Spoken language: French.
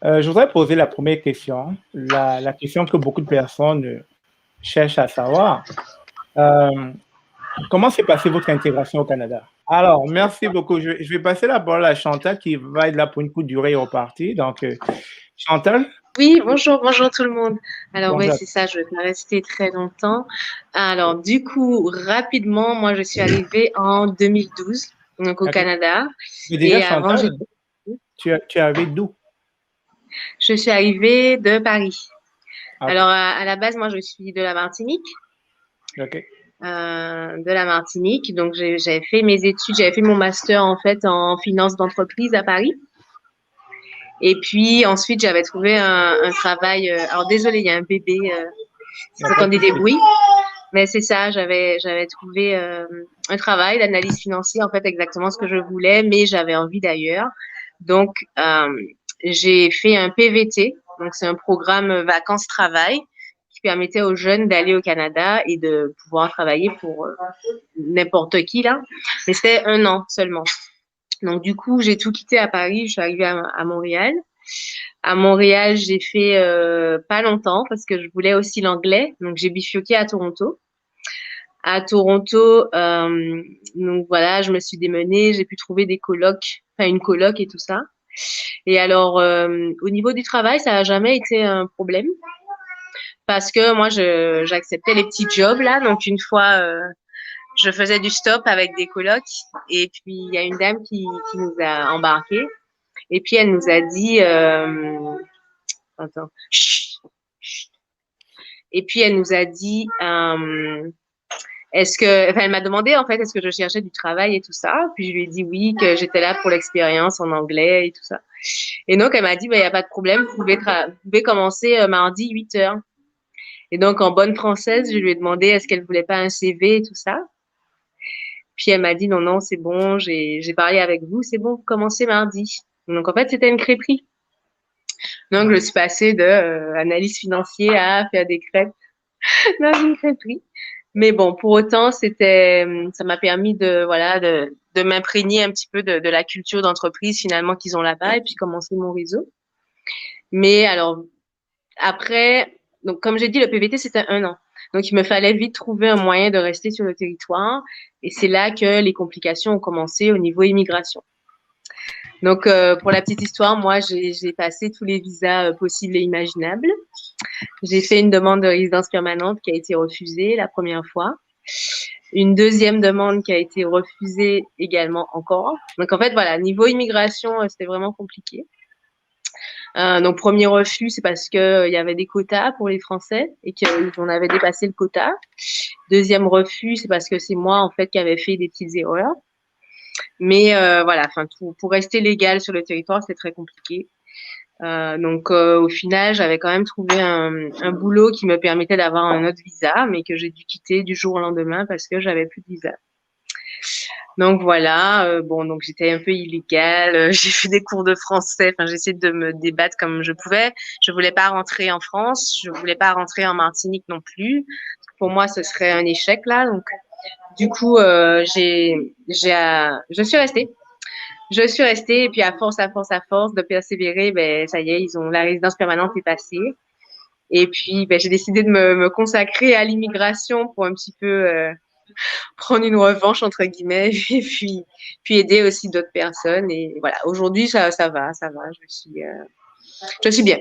Je voudrais poser la première question, la question que beaucoup de personnes cherchent à savoir. Euh, Comment s'est passée votre intégration au Canada? Alors, merci beaucoup. Je vais passer la parole à Chantal qui va être là pour une courte durée et repartir. Donc, Chantal, Oui, bonjour, bonjour tout le monde. Alors ouais, bonjour. c'est ça, je vais pas rester très longtemps. Alors du coup, rapidement, moi je suis arrivée en 2012, donc au OK. Canada. Mais déjà, Et avant, Chantal, tu es arrivé d'où? je suis arrivée de Paris. Ah, OK. Alors à la base, moi je suis de la Martinique, OK. Donc j'avais fait mes études, j'avais fait mon master en fait en finance d'entreprise à Paris. Et puis ensuite, j'avais trouvé un travail. Alors désolée, il y a un bébé. Il Si n'y a vous pas de entendez des souci. bruits. Mais c'est ça, j'avais trouvé un travail d'analyse financière, en fait, exactement ce que je voulais, mais j'avais envie d'ailleurs. Donc, j'ai fait un PVT, donc c'est un programme vacances-travail qui permettait aux jeunes d'aller au Canada et de pouvoir travailler pour n'importe qui, là. Mais c'était 1 an seulement. Donc, du coup, j'ai tout quitté à Paris, je suis arrivée à Montréal. À Montréal, j'ai fait pas longtemps parce que je voulais aussi l'anglais. Donc, j'ai bifurqué à Toronto. À Toronto, donc voilà, je me suis démenée, j'ai pu trouver des colocs, enfin une coloc et tout ça. Et alors, au niveau du travail, ça n'a jamais été un problème parce que moi, j'acceptais les petits jobs là. Donc une fois, je faisais du stop avec des colocs et puis il y a une dame qui nous a embarqués et puis elle nous a dit, attends, chut, chut. Et puis elle nous a dit, enfin, elle m'a demandé en fait, est-ce que je cherchais du travail et tout ça. Puis je lui ai dit oui, que j'étais là pour l'expérience en anglais et tout ça. Et donc elle m'a dit, il n'y a pas de problème, vous pouvez commencer mardi 8 heures. Et donc en bonne française, je lui ai demandé est-ce qu'elle voulait pas un CV et tout ça. Puis elle m'a dit non, non, c'est bon, j'ai parlé avec vous, c'est bon, vous commencez mardi. Donc en fait, c'était une crêperie. Donc je suis passée de analyse financière à faire des crêpes dans une crêperie. Mais bon, pour autant, ça m'a permis de m'imprégner un petit peu de la culture d'entreprise finalement qu'ils ont là-bas et puis commencer mon réseau. Mais alors, après, donc comme j'ai dit, le PVT, c'était 1 an. Donc, il me fallait vite trouver un moyen de rester sur le territoire. Et c'est là que les complications ont commencé au niveau immigration. Donc, pour la petite histoire, moi, j'ai passé tous les visas possibles et imaginables. J'ai fait une demande de résidence permanente qui a été refusée la première fois. Une deuxième demande qui a été refusée également encore. Donc en fait, voilà, niveau immigration, c'était vraiment compliqué. Donc premier refus, c'est parce que il y avait des quotas pour les Français et qu'on avait dépassé le quota. Deuxième refus, c'est parce que c'est moi en fait qui avait fait des petites erreurs. Mais voilà, enfin pour rester légal sur le territoire, c'était très compliqué. Donc au final, j'avais quand même trouvé un boulot qui me permettait d'avoir un autre visa, mais que j'ai dû quitter du jour au lendemain parce que j'avais plus de visa. Donc voilà, bon, donc j'étais un peu illégale, j'ai fait des cours de français, enfin j'ai essayé de me débattre comme je pouvais. Je voulais pas rentrer en France, je voulais pas rentrer en Martinique non plus. Pour moi, ce serait un échec là. Donc du coup, je suis restée. Je suis restée et puis à force de persévérer, ben ça y est, la résidence permanente est passée. Et puis ben, j'ai décidé de me consacrer à l'immigration pour un petit peu prendre une revanche entre guillemets et puis aider aussi d'autres personnes. Et voilà, aujourd'hui ça va, je suis bien.